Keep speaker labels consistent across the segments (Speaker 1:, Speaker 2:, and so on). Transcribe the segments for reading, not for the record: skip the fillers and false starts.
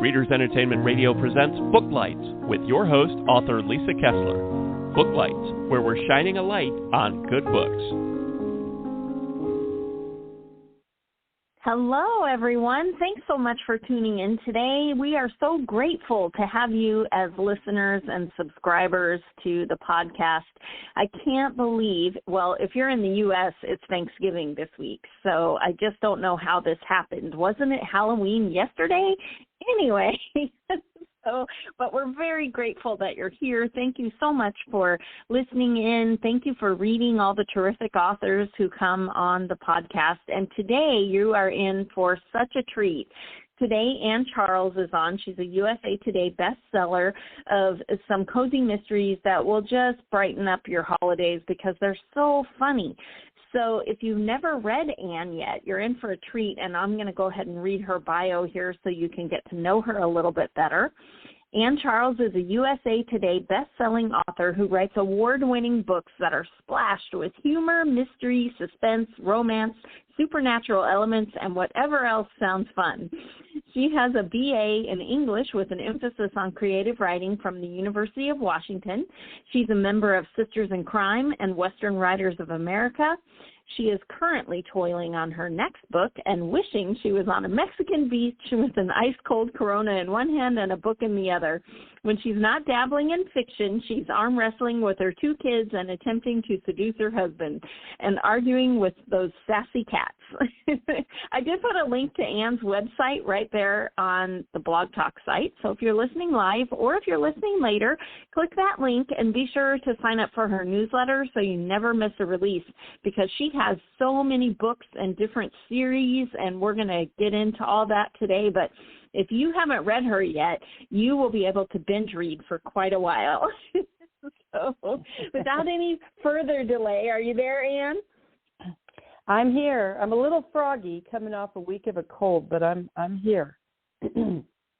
Speaker 1: Readers Entertainment Radio presents Booklights with your host, author Lisa Kessler. Booklights, where we're shining a light on good books.
Speaker 2: Hello, everyone. Thanks so much for tuning in today. We are so grateful to have you as listeners and subscribers to the podcast. I can't believe, well, if you're in the U.S., it's Thanksgiving this week, so I just don't know how this happened. Wasn't it Halloween yesterday? Anyway, but we're very grateful that you're here. Thank you so much for listening in. Thank you for reading all the terrific authors who come on the podcast. And today you are in for such a treat. Today, Ann Charles is on. She's a USA Today bestseller of some cozy mysteries that will just brighten up your holidays because they're so funny. So if you've never read Ann yet, you're in for a treat, and I'm going to go ahead and read her bio here so you can get to know her a little bit better. Ann Charles is a USA Today best-selling author who writes award-winning books that are splashed with humor, mystery, suspense, romance, supernatural elements, and whatever else sounds fun. She has a BA in English with an emphasis on creative writing from the University of Washington. She's a member of Sisters in Crime and Western Writers of America. She is currently toiling on her next book and wishing she was on a Mexican beach with an ice-cold Corona in one hand and a book in the other. When she's not dabbling in fiction, she's arm wrestling with her two kids and attempting to seduce her husband and arguing with those sassy cats. I did put a link to Ann's website right there on the Blog Talk site. So if you're listening live or if you're listening later, click that link and be sure to sign up for her newsletter so you never miss a release because she has so many books and different series, and we're going to get into all that today. But if you haven't read her yet, you will be able to binge read for quite a while. So without any further delay, are you there, Ann?
Speaker 3: I'm here. I'm a little froggy coming off a week of a cold, but I'm here.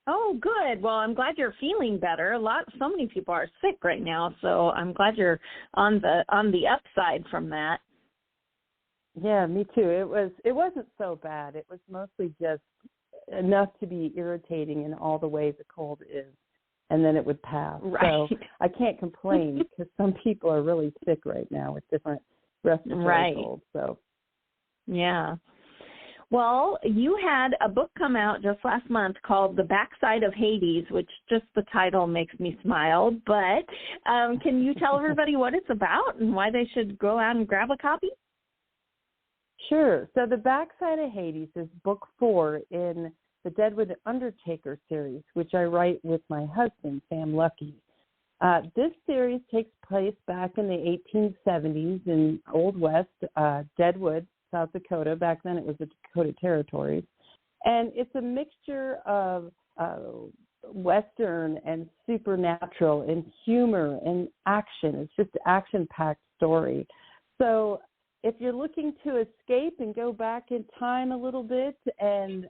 Speaker 2: Oh, good. Well, I'm glad you're feeling better. So many people are sick right now, so I'm glad you're on the upside from that.
Speaker 3: Yeah, me too. It wasn't so bad. It was mostly just enough to be irritating in all the ways a cold is, and then it would pass.
Speaker 2: Right.
Speaker 3: So I can't complain because some people are really sick right now with different respiratory colds. So
Speaker 2: yeah. Well, you had a book come out just last month called The Backside of Hades, which just the title makes me smile. But can you tell everybody what it's about and why they should go out and grab a copy?
Speaker 3: Sure. So The Backside of Hades is book 4 in the Deadwood Undertaker series, which I write with my husband, Sam Lucky. This series takes place back in the 1870s in Old West, Deadwood, South Dakota. Back then it was the Dakota Territories. And it's a mixture of Western and supernatural and humor and action. It's just an action-packed story. So if you're looking to escape and go back in time a little bit and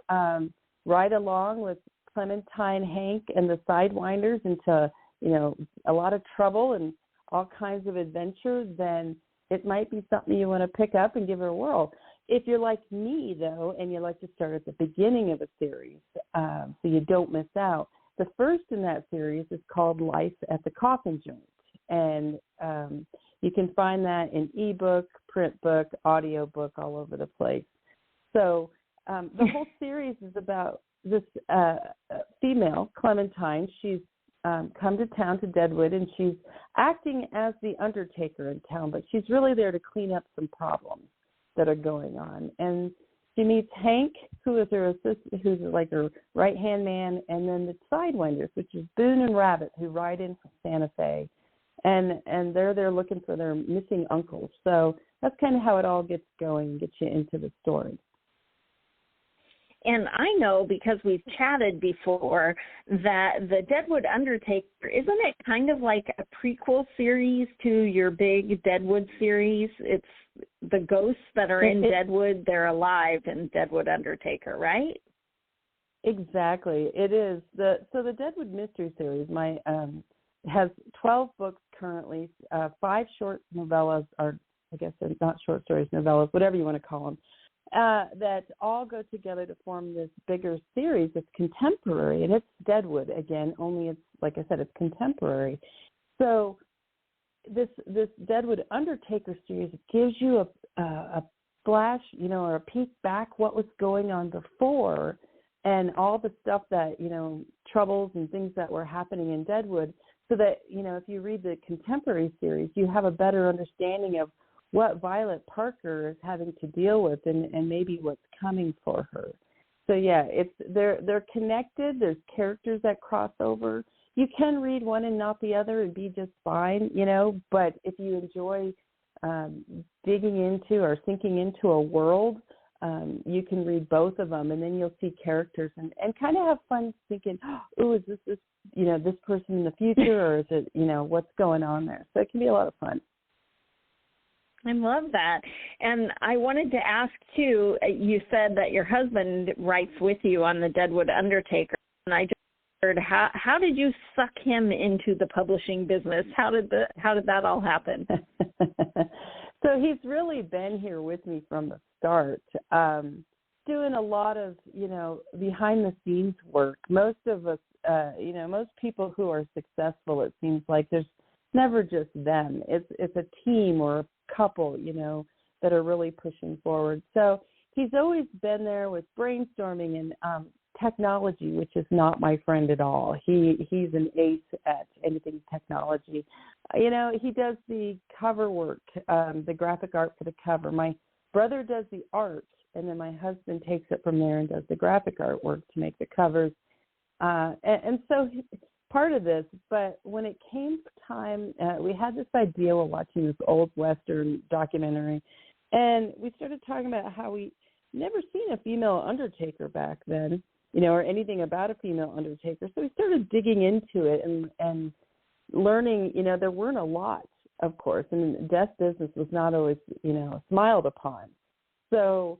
Speaker 3: ride along with Clementine Hank and the Sidewinders into, a lot of trouble and all kinds of adventure, then it might be something you want to pick up and give it a whirl. If you're like me, though, and you like to start at the beginning of a series so you don't miss out, the first in that series is called Life at the Coffin Joint. And you can find that in ebook, print book, audio book, all over the place. So the whole series is about this female, Clementine. She's come to town to Deadwood, and she's acting as the Undertaker in town, but she's really there to clean up some problems that are going on. And she meets Hank, who is her assistant, who's like her right-hand man, and then the Sidewinders, which is Boone and Rabbit, who ride in from Santa Fe. And they're there looking for their missing uncles. So that's kind of how it all gets going and gets you into the story.
Speaker 2: And I know because we've chatted before that the Deadwood Undertaker, isn't it kind of like a prequel series to your big Deadwood series? It's the ghosts that are in Deadwood, they're alive in Deadwood Undertaker, right?
Speaker 3: Exactly. It is. So the Deadwood Mystery Series has 12 books currently, 5 short novellas, or I guess they're not short stories, novellas, whatever you want to call them. that all go together to form this bigger series. It's contemporary, and it's Deadwood again. Only it's, like I said, it's contemporary. So this Deadwood Undertaker series gives you a flash, or a peek back what was going on before, and all the stuff that, troubles and things that were happening in Deadwood, so that, if you read the contemporary series, you have a better understanding of what Violet Parker is having to deal with and maybe what's coming for her. So yeah, they're connected. There's characters that cross over. You can read one and not the other and be just fine, but if you enjoy digging into or sinking into a world, you can read both of them, and then you'll see characters and kind of have fun thinking, oh, is this this person in the future, or is it, what's going on there? So it can be a lot of fun.
Speaker 2: I love that. And I wanted to ask, too, you said that your husband writes with you on the Deadwood Undertaker, and I just wondered, how did you suck him into the publishing business? How did that all happen?
Speaker 3: So he's really been here with me from the start, doing a lot of, behind-the-scenes work. Most of us, most people who are successful, it seems like there's never just them. It's a team or a couple, that are really pushing forward. So he's always been there with brainstorming and technology, which is not my friend at all. He's an ace at anything technology. He does the cover work, the graphic art for the cover. My brother does the art, and then my husband takes it from there and does the graphic artwork to make the covers. And so part of this, but when it came time, we had this idea while watching this old Western documentary, and we started talking about how we never seen a female Undertaker back then, or anything about a female Undertaker. So we started digging into it and learning, there weren't a lot, of course, and death business was not always, smiled upon. So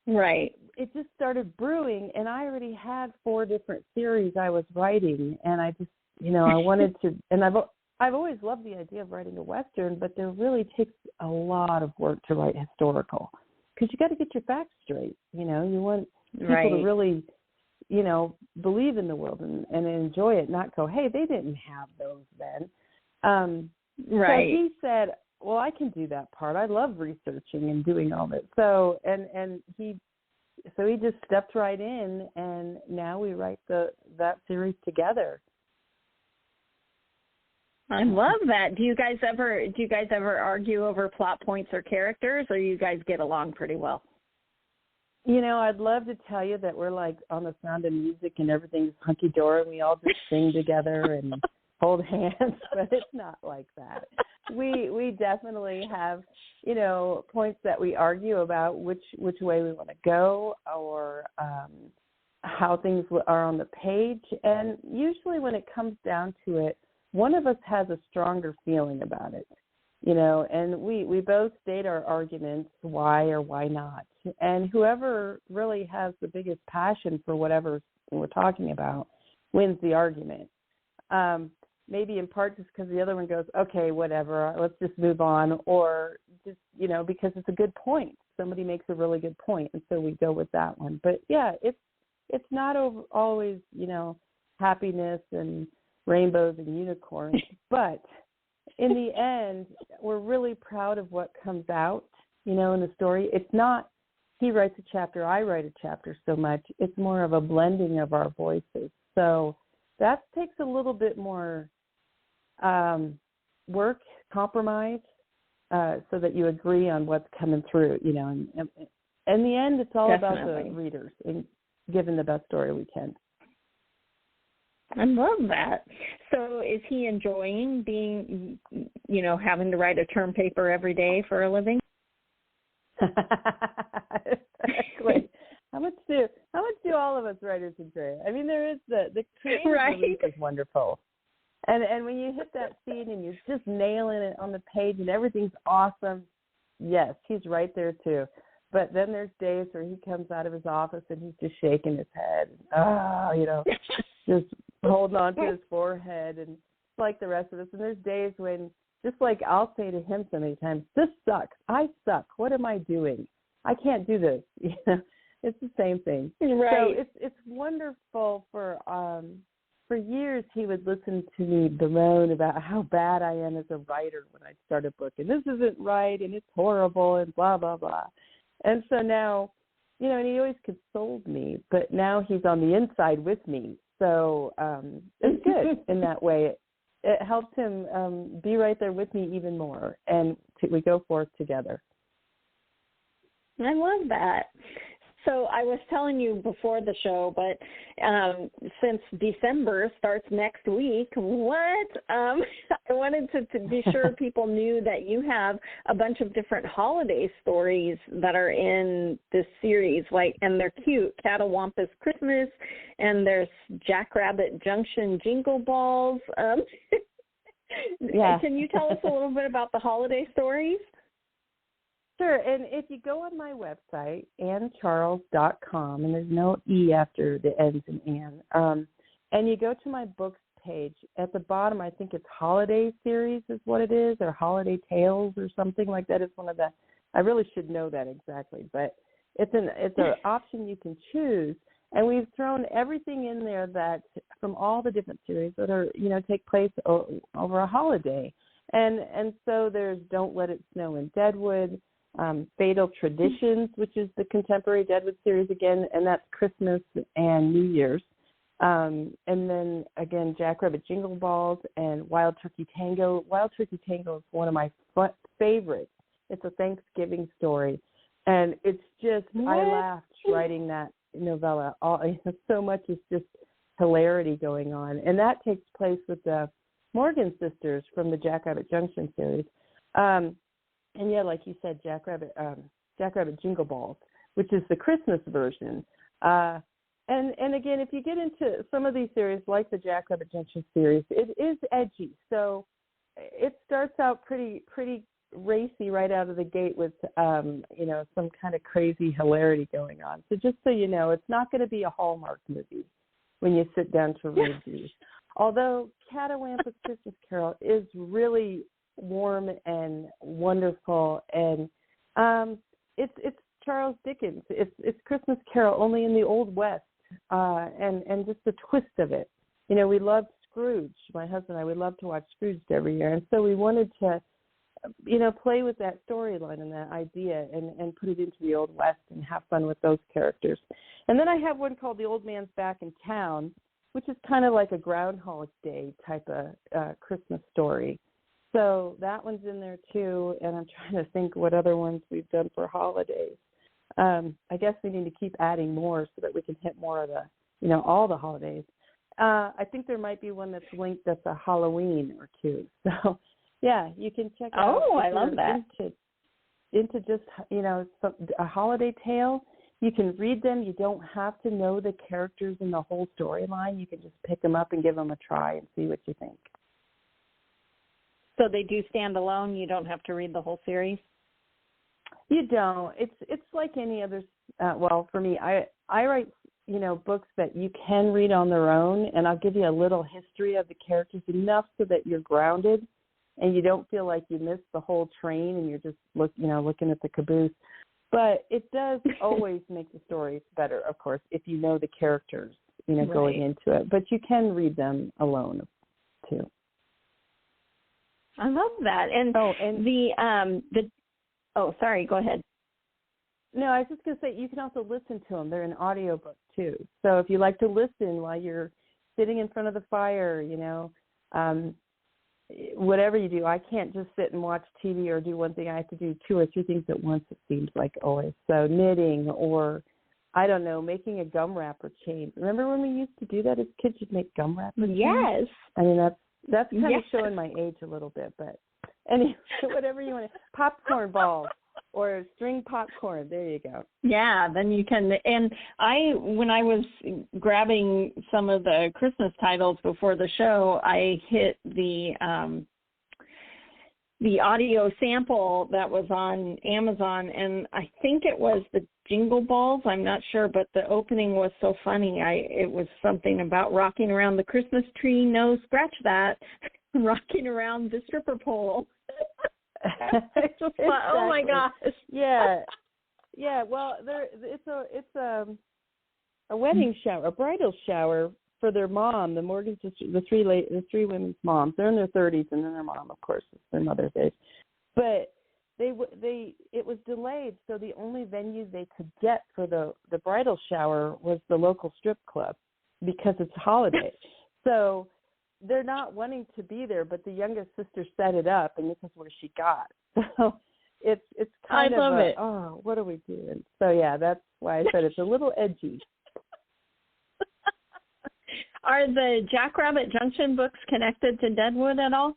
Speaker 2: right.
Speaker 3: It just started brewing, and I already had 4 different series I was writing, and I just, I wanted to, and I've always loved the idea of writing a Western, but there really takes a lot of work to write historical, because you got to get your facts straight. You want people to really, believe in the world and enjoy it, not go, hey, they didn't have those then.
Speaker 2: Right.
Speaker 3: So he said, well, I can do that part. I love researching and doing all that. So, and he just stepped right in, and now we write that series together.
Speaker 2: I love that. Do you guys ever argue over plot points or characters, or you guys get along pretty well?
Speaker 3: I'd love to tell you that we're like on The Sound of Music and everything's hunky-dory and we all just sing together and hold hands, but it's not like that. We definitely have, points that we argue about which way we want to go, or how things are on the page. And usually when it comes down to it, one of us has a stronger feeling about it, and we both state our arguments, why or why not. And whoever really has the biggest passion for whatever we're talking about wins the argument. Maybe in part just because the other one goes, okay, whatever, let's just move on, or just, because it's a good point. Somebody makes a really good point, and so we go with that one. But, yeah, it's not always, happiness and rainbows and unicorns, but in the end, we're really proud of what comes out, in the story. It's not he writes a chapter, I write a chapter so much. It's more of a blending of our voices. So that takes a little bit more work, compromise, so that you agree on what's coming through, and in the end, it's all
Speaker 2: Definitely
Speaker 3: about the readers and giving the best story we can.
Speaker 2: I love that. So is he enjoying being, having to write a term paper every day for a living?
Speaker 3: Exactly. How much do all of us writers enjoy? I mean, there is the creative release is wonderful. And when you hit that scene and you're just nailing it on the page and everything's awesome, yes, he's right there too. But then there's days where he comes out of his office and he's just shaking his head, just holding on to his forehead, and like the rest of us. And there's days when, just like I'll say to him so many times, this sucks. I suck. What am I doing? I can't do this. It's the same thing.
Speaker 2: Right.
Speaker 3: So it's wonderful for years he would listen to me bemoan about how bad I am as a writer when I start a book, and this isn't right, and it's horrible, and blah, blah, blah. And so now, and he always consoled me, but now he's on the inside with me. So it's good in that way. It helps him be right there with me even more, and we go forth together.
Speaker 2: I love that. So I was telling you before the show, but since December starts next week, I wanted to be sure people knew that you have a bunch of different holiday stories that are in this series, and they're cute. Catawampus Christmas, and there's Jackrabbit Junction Jingle Balls.
Speaker 3: Yeah.
Speaker 2: Can you tell us a little bit about the holiday stories?
Speaker 3: Sure, and if you go on my website, AnnCharles.com, and there's no E after the ends in Ann, and you go to my books page, at the bottom I think it's Holiday Series is what it is, or Holiday Tales or something like that. It's one of the, I really should know that exactly, but it's an option you can choose, and we've thrown everything in there that from all the different series that are, take place over a holiday. And so there's Don't Let It Snow in Deadwood, Fatal Traditions, which is the contemporary Deadwood series again, and that's Christmas and New Year's. And then, again, Jackrabbit Jingle Balls and Wild Turkey Tango. Wild Turkey Tango is one of my favorites. It's a Thanksgiving story. And it's just, I laughed writing that novella. So much is just hilarity going on. And that takes place with the Morgan sisters from the Jackrabbit Junction series. And yeah, like you said, Jackrabbit Jingle Balls, which is the Christmas version. And again, if you get into some of these series, like the Jackrabbit Junction series, it is edgy. So it starts out pretty racy right out of the gate with, some kind of crazy hilarity going on. So just so you know, it's not going to be a Hallmark movie when you sit down to read these. Although Catawampus Christmas Carol is really warm and wonderful, and it's Charles Dickens. It's Christmas Carol only in the Old West, and just the twist of it. We loved Scrooge. My husband and I, we loved to watch Scrooge every year, and so we wanted to, play with that storyline and that idea and put it into the Old West and have fun with those characters. And then I have one called The Old Man's Back in Town, which is kind of like a Groundhog Day type of Christmas story. So that one's in there too, and I'm trying to think what other ones we've done for holidays. I guess we need to keep adding more so that we can hit more of the, all the holidays. I think there might be one that's linked that's a Halloween or two. So, yeah, you can check out.
Speaker 2: Oh, I love that.
Speaker 3: Into just, a holiday tale. You can read them. You don't have to know the characters in the whole storyline. You can just pick them up and give them a try and see what you think.
Speaker 2: So they do stand alone? You don't have to read the whole series?
Speaker 3: You don't. It's like any other, for me, I write, books that you can read on their own, and I'll give you a little history of the characters, enough so that you're grounded and you don't feel like you missed the whole train and you're just looking at the caboose. But it does always make the stories better, of course, if you know the characters,
Speaker 2: right,
Speaker 3: going into it. But you can read them alone too.
Speaker 2: I love that. And sorry, go ahead.
Speaker 3: No, I was just going to say, you can also listen to them. They're an audiobook too. So if you like to listen while you're sitting in front of the fire, whatever you do, I can't just sit and watch TV or do one thing. I have to do 2 or 3 things at once, it seems like always. So knitting, or I don't know, making a gum wrapper chain. Remember when we used to do that as kids? You'd make gum wrapper chains?
Speaker 2: Yes.
Speaker 3: I mean, that's kind of showing my age a little bit, but anyway, whatever you want to, popcorn balls or string popcorn, there you go.
Speaker 2: Yeah, then you can, and when I was grabbing some of the Christmas titles before the show, I hit the audio sample that was on Amazon, and I think it was the Jingle Balls, I'm not sure, but the opening was so funny. It was something about rocking around the Christmas tree, no, scratch that, rocking around the stripper pole. Just
Speaker 3: exactly.
Speaker 2: Oh my gosh.
Speaker 3: Yeah. Yeah, well, it's a wedding shower, a bridal shower for their mom, the Morgan sisters, the three women's moms. They're in their 30s, and then their mom, of course, is their mother's age. But it was delayed, so the only venue they could get for the bridal shower was the local strip club because it's a holiday. So they're not wanting to be there, but the youngest sister set it up, and this is where she got. So it's kind of
Speaker 2: it.
Speaker 3: Oh, what are we doing? So yeah, that's why I said it's a little edgy.
Speaker 2: Are the Jackrabbit Junction books connected to Deadwood at all?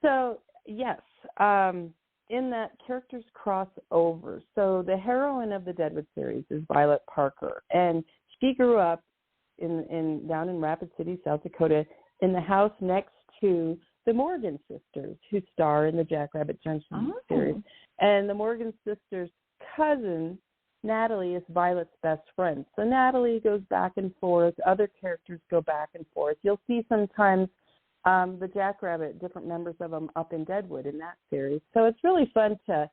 Speaker 3: So yes, in that characters cross over. So the heroine of the Deadwood series is Violet Parker, and she grew up down in Rapid City, South Dakota, in the house next to the Morgan sisters, who star in the Jackrabbit Junction series. And the Morgan sisters' cousin, Natalie, is Violet's best friend. So Natalie goes back and forth. Other characters go back and forth. You'll see sometimes the Jackrabbit, different members of them up in Deadwood in that series. So it's really fun to,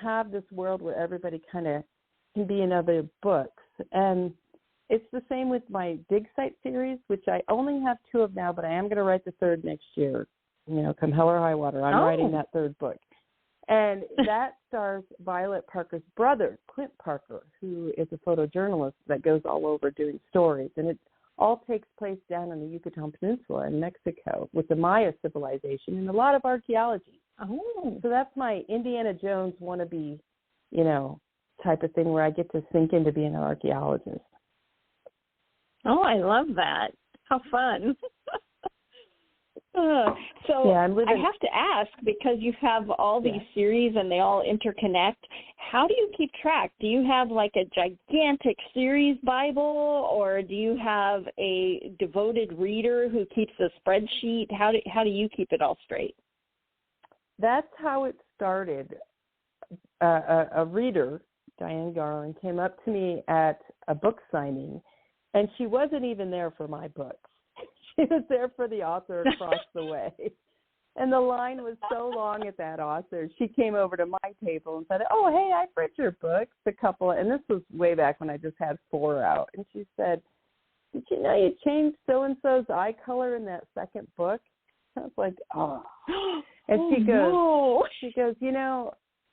Speaker 3: have this world where everybody kind of can be in other books. And it's the same with my Dig Site series, which I only have 2 of now, but I am going to write the 3rd next year. Come hell or high water, I'm writing that 3rd book. And that stars Violet Parker's brother, Clint Parker, who is a photojournalist that goes all over doing stories. And it all takes place down on the Yucatan Peninsula in Mexico with the Maya civilization and a lot of archaeology.
Speaker 2: Oh.
Speaker 3: So that's my Indiana Jones wannabe, type of thing where I get to sink into being an archaeologist.
Speaker 2: Oh, I love that. How fun. So
Speaker 3: yeah,
Speaker 2: I have to ask, because you have all these series and they all interconnect, how do you keep track? Do you have like a gigantic series Bible, or do you have a devoted reader who keeps a spreadsheet? How do you keep it all straight?
Speaker 3: That's how it started. A reader, Diane Garland, came up to me at a book signing, and she wasn't even there for my books. She was there for the author across the way. And the line was so long at that author. She came over to my table and said, "Oh, hey, I've read your books, and this was way back when I just had 4 out. And she said, "Did you know you changed so-and-so's eye color in that 2nd book?" I was like, oh. And she goes,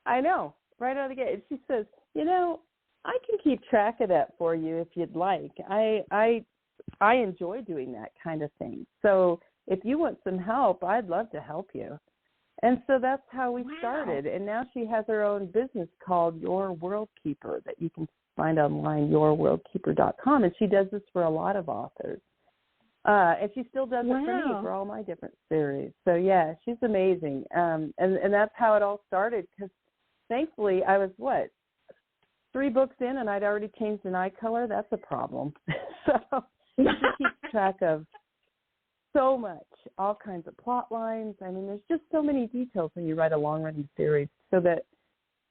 Speaker 3: I know, right out of the gate. And she says, I can keep track of that for you if you'd like. I enjoy doing that kind of thing. So if you want some help, I'd love to help you. And so that's how we started. And now she has her own business called Your World Keeper that you can find online, yourworldkeeper.com. And she does this for a lot of authors. And she still does it for me, for all my different series. So, yeah, she's amazing. And that's how it all started, because thankfully I was, 3 books in and I'd already changed an eye color? That's a problem. So she keeps track of so much, all kinds of plot lines. I mean, there's just so many details when you write a long-running series, so that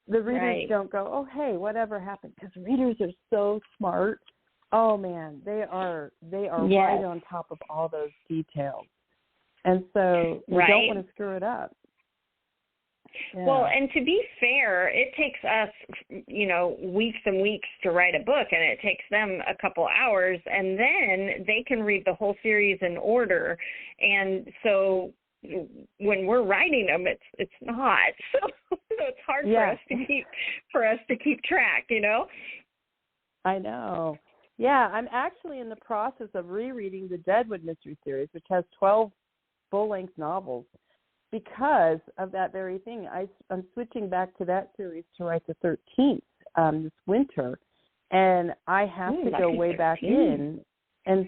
Speaker 3: the readers don't go, oh, hey, whatever happened? Because readers are so smart. Oh, man, they are right on top of all those details. And so you don't want to screw it up. Yeah.
Speaker 2: Well, and to be fair, it takes us, weeks and weeks to write a book, and it takes them a couple hours, and then they can read the whole series in order. And so when we're writing them, it's not. So it's hard for us to keep track,
Speaker 3: I know. Yeah, I'm actually in the process of rereading the Deadwood Mystery Series, which has 12 full-length novels. Because of that very thing, I'm switching back to that series to write the 13th this winter, and I have to go way back in. And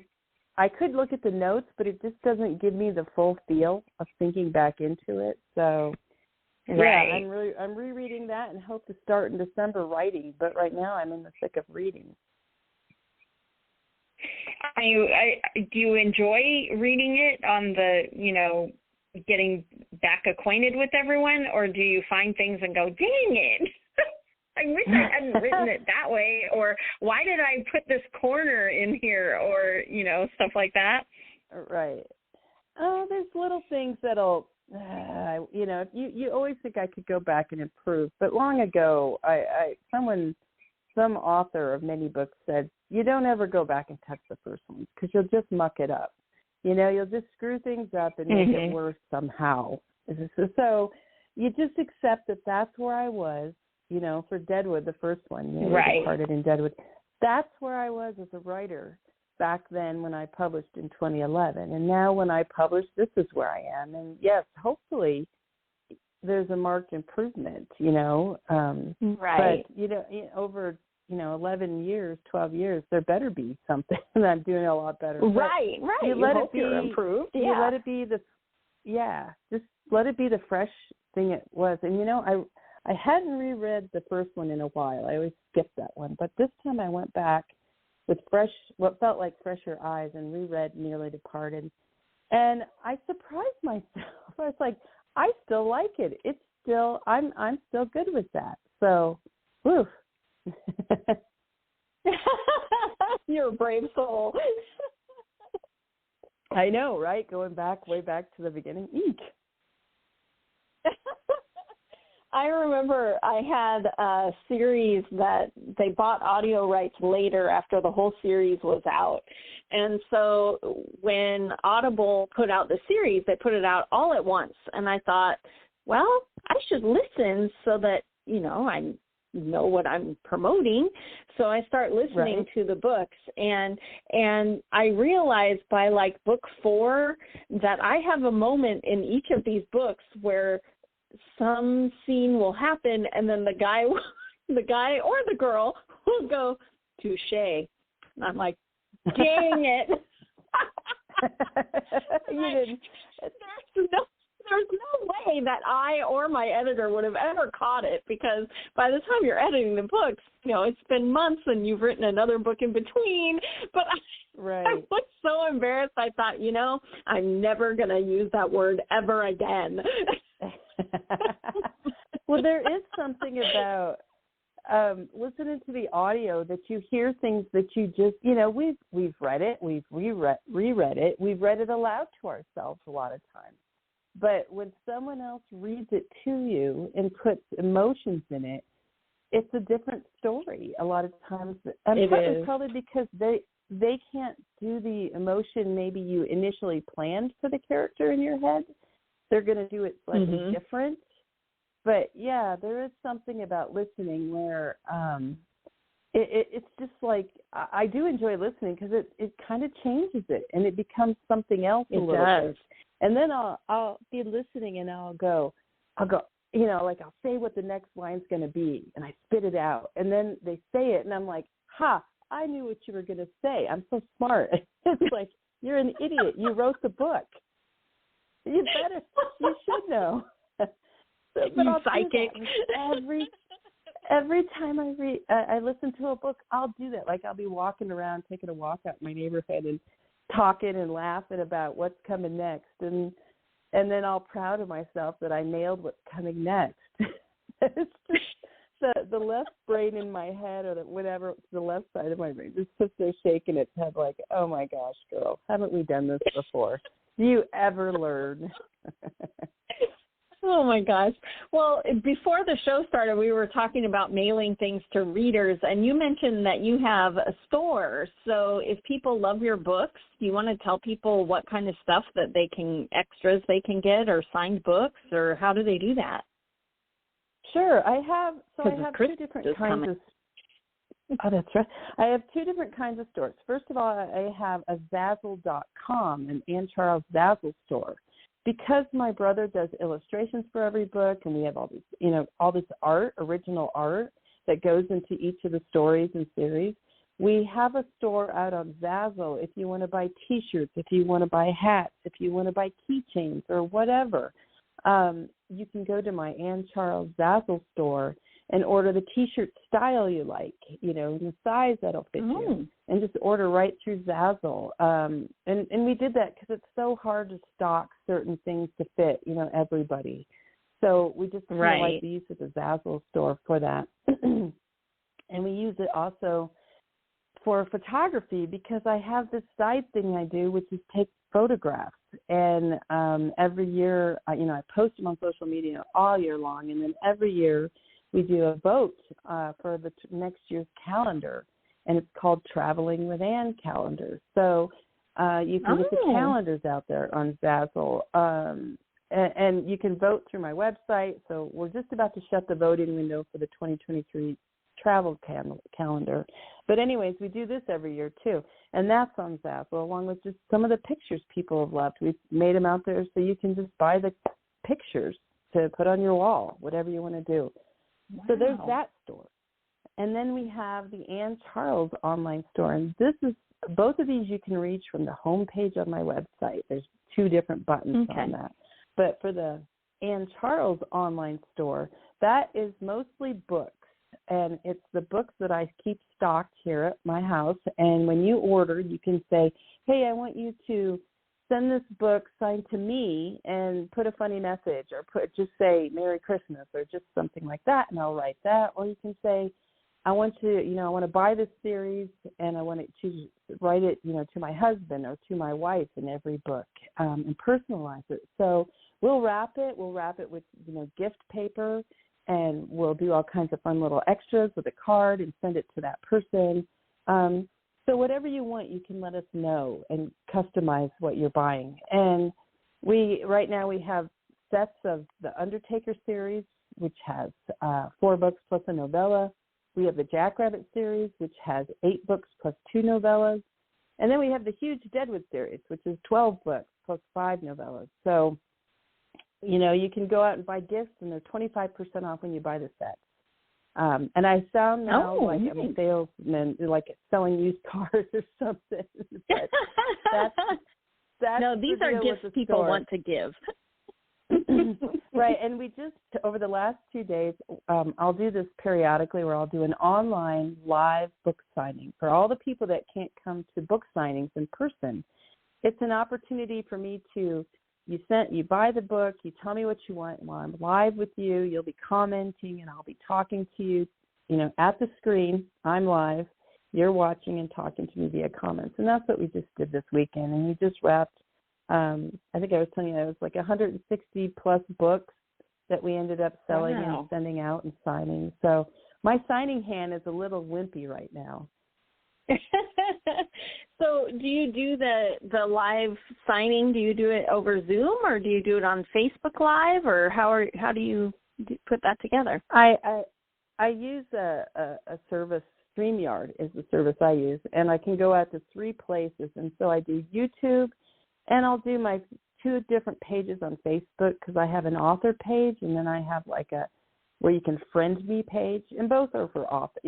Speaker 3: I could look at the notes, but it just doesn't give me the full feel of thinking back into it. So, I'm rereading that and hope to start in December writing. But right now, I'm in the thick of reading.
Speaker 2: Do you enjoy reading it on the, getting back acquainted with everyone, or do you find things and go, dang it, I wish I hadn't written it that way, or why did I put this corner in here, or, stuff like that?
Speaker 3: Right. Oh, there's little things that'll you always think I could go back and improve, but long ago, some author of many books said, you don't ever go back and touch the first one because you'll just muck it up. You'll just screw things up and make it worse somehow. So you just accept that that's where I was, for Deadwood, the first one,
Speaker 2: right.
Speaker 3: Departed in Deadwood. That's where I was as a writer back then when I published in 2011. And now when I publish, this is where I am. And yes, hopefully there's a marked improvement,
Speaker 2: Right.
Speaker 3: But, over 11 years, 12 years, there better be something that I'm doing a lot better.
Speaker 2: Right.
Speaker 3: You let it be
Speaker 2: improved. Yeah.
Speaker 3: You let it be just let it be the fresh thing it was. And I hadn't reread the first one in a while. I always skip that one, but this time I went back with what felt like fresher eyes and reread Nearly Departed, and I surprised myself. I was like, I still like it. It's still I'm still good with that. So, woof.
Speaker 2: You're a brave soul.
Speaker 3: I know, right? Going way back to the beginning. Eek.
Speaker 2: I remember I had a series that they bought audio rights later after the whole series was out. And so when Audible put out the series, they put it out all at once. And I thought, well, I should listen so that, I know what I'm promoting. So I start listening to the books, and I realized by like book 4 that I have a moment in each of these books where some scene will happen, and then the guy or the girl will go, touche. And I'm like, dang it. There's no way that I or my editor would have ever caught it, because by the time you're editing the books, it's been months and you've written another book in between. But I was so embarrassed. I thought, I'm never going to use that word ever again.
Speaker 3: Well, there is something about listening to the audio that you hear things that you just, we've read it, we've reread it, we've read it aloud to ourselves a lot of times. But when someone else reads it to you and puts emotions in it, it's a different story a lot of times. And probably because they can't do the emotion maybe you initially planned for the character in your head. They're going to do it slightly different. But, yeah, there is something about listening where it's just like I do enjoy listening because it kind of changes it and it becomes something else a little bit. And then I'll be listening and I'll go, like I'll say what the next line's going to be, and I spit it out. And then they say it, and I'm like, I knew what you were going to say. I'm so smart. It's like, you're an idiot. You wrote the book. You should know.
Speaker 2: You psychic.
Speaker 3: Every time I listen to a book, I'll do that. Like I'll be walking around, taking a walk out in my neighborhood and talking and laughing about what's coming next, and then all proud of myself that I nailed what's coming next. It's just the left brain in my head, or the left side of my brain just sits there shaking its head like, oh my gosh, girl, haven't we done this before? Do you ever learn?
Speaker 2: Oh, my gosh. Well, before the show started, we were talking about mailing things to readers, and you mentioned that you have a store. So if people love your books, do you want to tell people what kind of stuff that extras they can get, or signed books, or how do they do that?
Speaker 3: Sure. I have two different kinds of. Oh, that's right. I have two different kinds of stores. First of all, I have a Zazzle.com, an Ann Charles Zazzle store. Because my brother does illustrations for every book, and we have all this art, original art that goes into each of the stories and series, we have a store out on Zazzle if you want to buy T-shirts, if you want to buy hats, if you want to buy keychains or whatever. You can go to my Ann Charles Zazzle store and order the T-shirt style you like, the size that'll fit you, and just order right through Zazzle. And we did that because it's so hard to stock certain things to fit, everybody. So we just like the use of the Zazzle store for that. And we use it also for photography because I have this side thing I do, which is take photographs. and every year, I post them on social media all year long, and then every year we do a vote for the next year's calendar, and it's called Traveling with Anne calendar. So you can get the calendars out there on Zazzle, and you can vote through my website. So we're just about to shut the voting window for the 2023 travel calendar. But anyways, we do this every year too, and that's on Zazzle, along with just some of the pictures people have left. We've made them out there so you can just buy the pictures to put on your wall, whatever you want to do. Wow. So there's that store. And then we have the Anne Charles online store, and both of these you can reach from the home page on my website. There's 2 different buttons on that. But for the Anne Charles online store, that is mostly books. And it's the books that I keep stocked here at my house. And when you order, you can say, hey, I want you to send this book signed to me and put a funny message, or just say Merry Christmas, or just something like that, and I'll write that. Or you can say, I want to buy this series, and I want to write it, to my husband or to my wife in every book, and personalize it. So we'll wrap it with, gift paper, and we'll do all kinds of fun little extras with a card and send it to that person. So whatever you want, you can let us know and customize what you're buying. And right now we have sets of the Undertaker series, which has 4 books plus a novella. We have the Jackrabbit series, which has 8 books plus 2 novellas. And then we have the huge Deadwood series, which is 12 books plus 5 novellas. So, you can go out and buy gifts, and they're 25% off when you buy the sets. And I sound now like I'm a salesman, like selling used cars or something. But that's
Speaker 2: no, these are gifts people want to give.
Speaker 3: Right, and we just, over the last 2 days, I'll do this periodically where I'll do an online live book signing for all the people that can't come to book signings in person. It's an opportunity for me to, you buy the book, you tell me what you want, while I'm live with you, you'll be commenting, and I'll be talking to you, at the screen. I'm live, you're watching and talking to me via comments, and that's what we just did this weekend, and we just wrapped, I think I was telling you, it was like 160 plus books that we ended up selling and sending out and signing. So my signing hand is a little wimpy right now.
Speaker 2: So do you do the live signing? Do you do it over Zoom, or do you do it on Facebook Live, or how do you put that together?
Speaker 3: I use a service. StreamYard is the service I use, and I can go out to 3 places. And so I do YouTube, and I'll do my 2 different pages on Facebook, because I have an author page, and then I have like a where you can friend me page, and both are for author,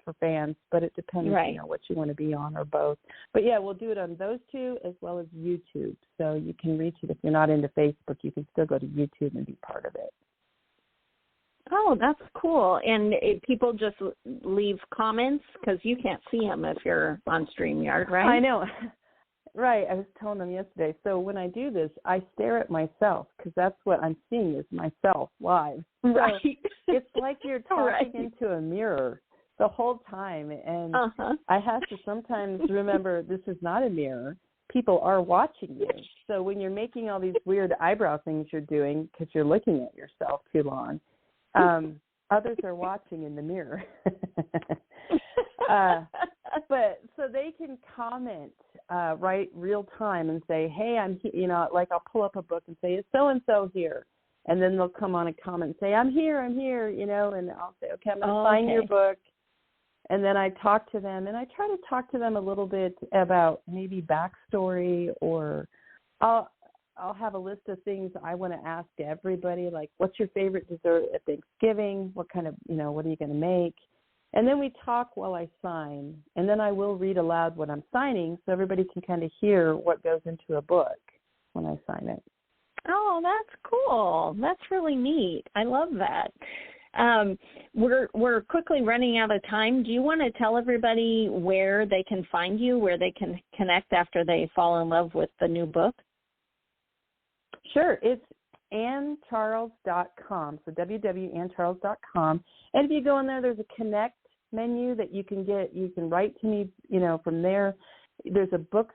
Speaker 3: for fans, but it depends, what you want to be on, or both. But yeah, we'll do it on those 2 as well as YouTube. So you can reach it. If you're not into Facebook, you can still go to YouTube and be part of it.
Speaker 2: Oh, that's cool. And people just leave comments, because you can't see them if you're on StreamYard, right?
Speaker 3: I know. Right. I was telling them yesterday. So when I do this, I stare at myself, because that's what I'm seeing is myself live.
Speaker 2: Right.
Speaker 3: So it's like you're talking into a mirror the whole time. And I have to sometimes remember this is not a mirror. People are watching you. So when you're making all these weird eyebrow things you're doing because you're looking at yourself too long, others are watching in the mirror. But so they can comment right real time and say, hey, I'm like I'll pull up a book and say, is so-and-so here? And then they'll come on a comment and say, I'm here, and I'll say, okay, I'm going to sign your book. And then I talk to them, and I try to talk to them a little bit about maybe backstory, or I'll have a list of things I want to ask everybody, like, what's your favorite dessert at Thanksgiving? What kind of, what are you going to make? And then we talk while I sign, and then I will read aloud what I'm signing so everybody can kind of hear what goes into a book when I sign it.
Speaker 2: Oh, that's cool. That's really neat. I love that. We're quickly running out of time. Do you want to tell everybody where they can find you, where they can connect after they fall in love with the new book?
Speaker 3: Sure. It's AnneCharles.com, so www.AnneCharles.com. And if you go in there, there's a connect menu that you can write to me, from there. There's a books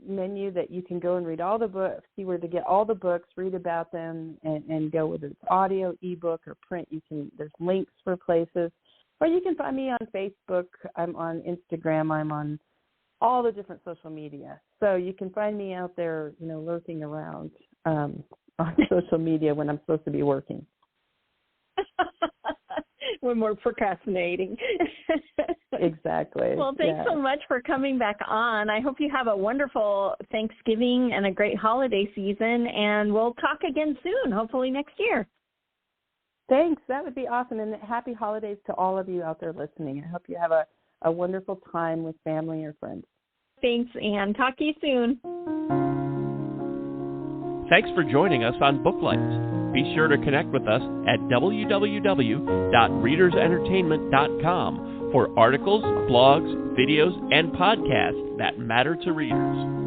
Speaker 3: menu that you can go and read all the books, see where to get all the books, read about them, and go, whether it's audio, ebook, or print. There's links for places. Or you can find me on Facebook. I'm on Instagram. I'm on all the different social media. So you can find me out there, lurking around on social media when I'm supposed to be working.
Speaker 2: When we're procrastinating.
Speaker 3: Exactly.
Speaker 2: Well, thanks so much for coming back on. I hope you have a wonderful Thanksgiving and a great holiday season, and we'll talk again soon, hopefully next year.
Speaker 3: Thanks. That would be awesome. And happy holidays to all of you out there listening. I hope you have a wonderful time with family or friends.
Speaker 2: Thanks, Anne. Talk to you soon.
Speaker 1: Thanks for joining us on Booklights. Be sure to connect with us at www.readersentertainment.com for articles, blogs, videos, and podcasts that matter to readers.